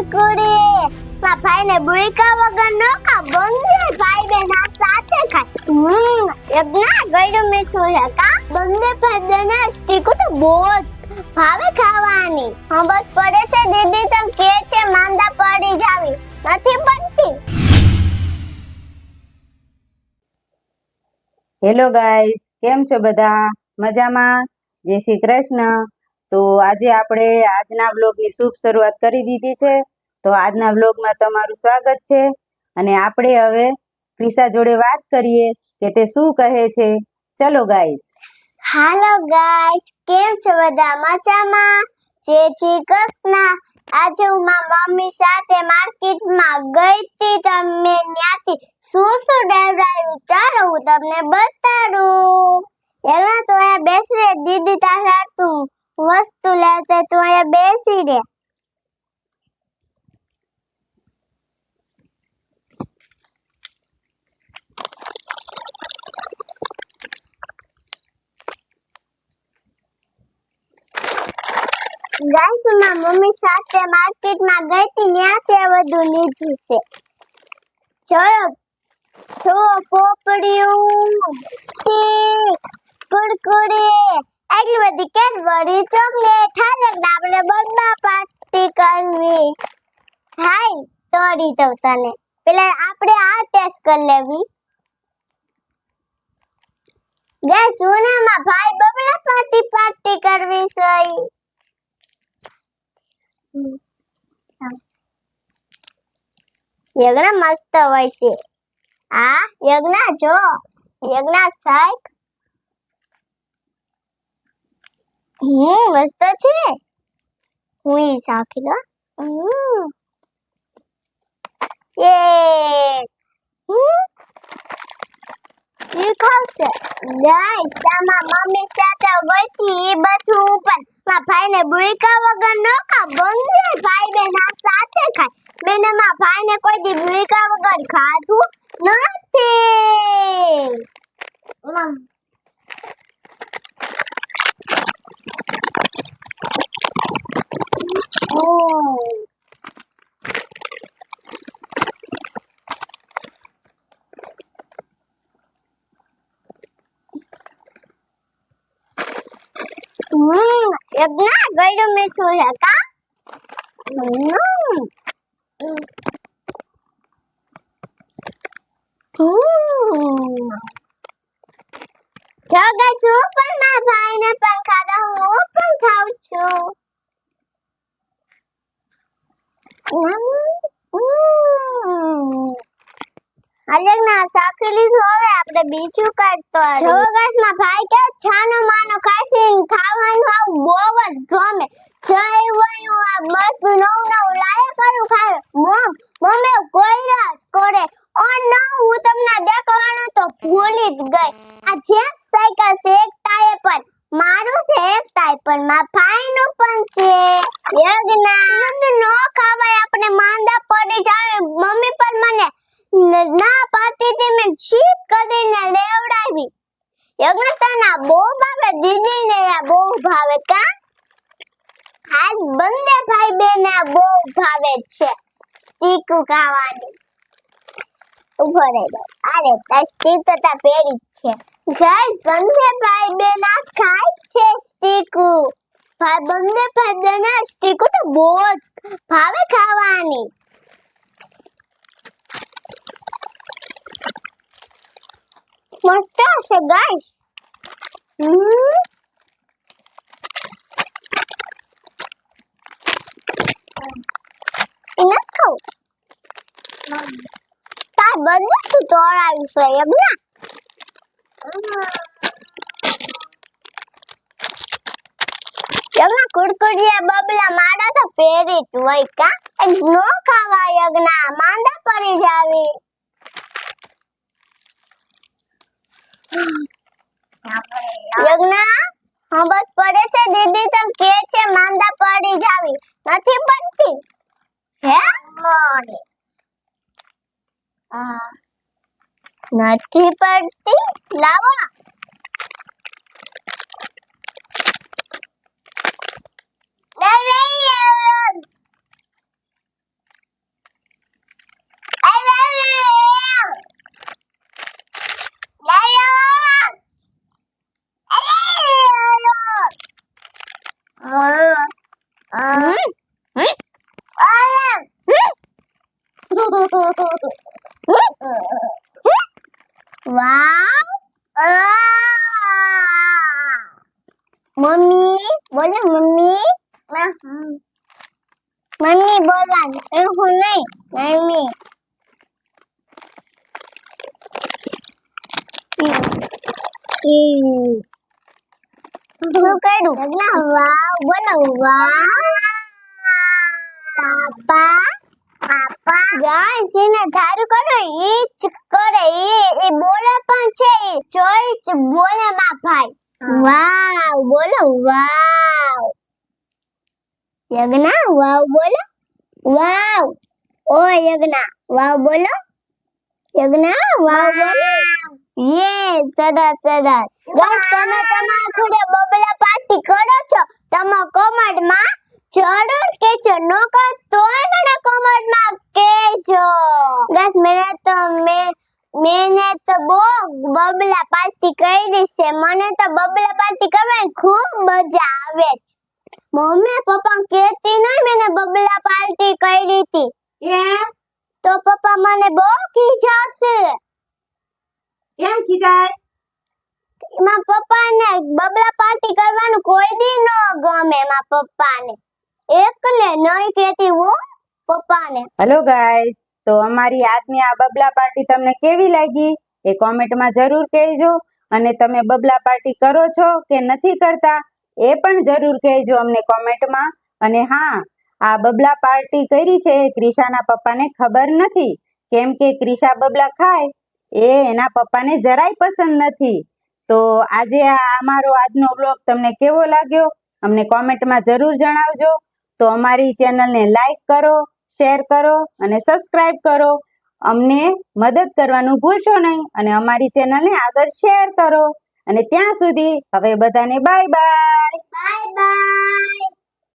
કુરકુરી માં ભાઈને બુઈકા વગર ન ખા બંને ભાઈ બેન આ સાથે ખાય યજ્ઞા ગળ્યું મીઠું છે કા બંને ભાઈ બેન સ્ટીકુ તો બહુ જ ભાવે ખાવાની બસ પડે છે દીદી તમ કે છે માંદા પડી જાવી નથી પડતી. હેલો ગાઈસ, કેમ છો બધા? મજામાં? જય શ્રી કૃષ્ણ. તો આજે આપણે આજના વ્લોગની શુભ શરૂઆત કરી દીધી છે. તો આજના વ્લોગમાં તમારું સ્વાગત છે અને આપણે હવે ક્રિશા જોડે વાત કરીએ કે તે શું કહે છે. ચલો ગાઈસ. હાલો ગાઈસ, કેમ છો બધા? મજામાં? જય શ્રી કૃષ્ણ. આજે હું મારા મમ્મી સાથે માર્કેટમાં ગઈ હતી. તમે ત્યાંથી શું લેવડાવ્યું ચાલો હું તમને બતાડું. એલા તો અહીંયા બેસી રે દીદી તારે તું વસ્તુ લેતે તું અહીંયા બેસી રે. ગાઈસ હું મારા મમ્મી સાથે માર્કેટમાં ગઈ હતી ત્યાંથી આ બધું લીધું છે. ચલો તો પોપડિયું કુરકુરી એટલી બધી કેડબરી ચોકલેટ હાલે આપણે બર્થડે પાર્ટી કરવી. હાય તોડી દઉં તને. પેલા આપણે આ ટેસ્ટ કરી લેવી. ગાઈસ ઉનામાં ભાઈ બર્થડે પાર્ટી કરવી છે. યજ્ઞા મસ્ત હોય છે. આ યજ્ઞા જો યજ્ઞા સાઈક મસ્ત છે. હું ઈ સાખી લો. યે ઈ ખાશે. ગાઈસ તમારા મમ્મી સાથે ગઈતી ઈ બધું પણ મારા ભાઈને બુઈકા વગર ન ખા બંને ભાઈ બેન આ સાથે ખાય. મેં મારા ભાઈને કોઈ દી બુઈકા વગર ખાધું નથી. યજ્ઞા ગળ્યું મીઠું છે કા જો ગાઈસ હું પણ મારા ભાઈને પણ ખાધા હું પણ ખાઉં છું. અલગના સાખી લીધું હવે આપણે બીજું કાઢતો જો ગાઈસ મારા ભાઈ કે છાનો માનો ખાસી ખાવાનું આવું બહુ જ ગમે. જય વયું આ બધું નવું લાયા કરું ખાય મમ્મી કોઈ રાત કરે. ઓ નો હું તમને દેખાવાનું તો ભૂલી જ ગઈ. આ જે સાયકલ છે એક ટાયર પણ મારું છે એક ટાયર પણ મારા ભાઈનું પણ છે. યજ્ઞા નો ખાવાય આપણે માંદા પડી જાય. મમ્મી પણ મને ના પાતી તે મેં ચીટ કરીને લેવડાવી. યજ્ઞા તને બહુ ભાવે દીદીને આ બહુ ભાવે કા આજ બંને ભાઈ બેન આ બહુ ભાવે છે સ્ટીકુ ખાવાની. ઉભો રહી ગયો. અરે તાર સ્ટીક તો તા પેરી જ છે. ગાઈસ બંને ભાઈ બેન આ ખાય છે સ્ટીકુ. બંને ભાઈ બેન આ સ્ટીકુ તો બહુ જ ભાવે ખાવાની. મસ્ત છે ગાઈસ. ઇના ખાવ તાર બધું તું તોડાવ્યું છે યજ્ઞા. યજ્ઞા કુરકુરિયા બબલા માડા તો ફેરી જ હોય કા નો ખાવા યજ્ઞા માંદા પડી જાવી. યજ્ઞા બસ પડે છે દીદી તમ કે છે માંદા પડી જાવી નથી પડતી હે નથી પડતી લાવો. મમ્મી બોલવાનું એવું નહીં મમ્મી શું કર્યું લગ્ન વાવ બોલો વાવ પાપા પાપા ગાઈસ એને ધારું કરો ઈચ કરે એ બોલે પણ છે એ જોઈચ બોલે માં ભાઈ વાવ બોલો વાવ યજ્ઞ વાવ બોલો વાવ ઓ યજ્ઞ વાવ બોલો યજ્ઞ વાવ બોલો યે સરસ સરસ ગાઈસ તમે તમારા ઘરે બબલા પાર્ટી કરો છો તમે કોમેન્ટમાં જરૂર કહેજો નો કરો તોય મને કોમેન્ટમાં કહેજો ગાઈસ મેને તો બહુ બબલા પાર્ટી કરી છે મને તો બબલા પાર્ટી કરવાની ખૂબ મજા આવે છે મમ્મી પપ્પા કહેતી નહીં મને બબલા પાર્ટી કરી હતી કેમ તો પપ્પા મને બહુ ખીજાશે કેમ ખીજાય માં પપ્પાને બબલા પાર્ટી કરવાનું કોઈ દી ન ગમે માં પપ્પાને એકલે નહીં કહેતી હું પપ્પાને હેલો ગાઈસ તો અમારી આજની આ બબલા પાર્ટી તમને કેવી લાગી એ કોમેન્ટમાં જરૂર કહેજો અને તમે બબલા પાર્ટી કરો છો કે નથી કરતા એ પણ જરૂર કહેજો અમને કોમેન્ટમાં અને હા આ બબલા પાર્ટી કરી છે ક્રિશાના પપ્પાને ખબર નથી કેમ કે ક્રિશા બબલા ખાય એ એના પપ્પાને જરાય પસંદ નથી તો આજે આ અમારો આજનો વ્લોગ તમને કેવો લાગ્યો અમને કોમેન્ટમાં જરૂર જણાવજો તો અમારી ચેનલને લાઈક કરો શેર કરો અને સબસ્ક્રાઇબ કરો અમને મદદ કરવાનું ભૂલશો નહીં અને અમારી ચેનલને આગળ શેર કરો અને ત્યાં સુધી હવે બધાને બાય બાય બાય બાય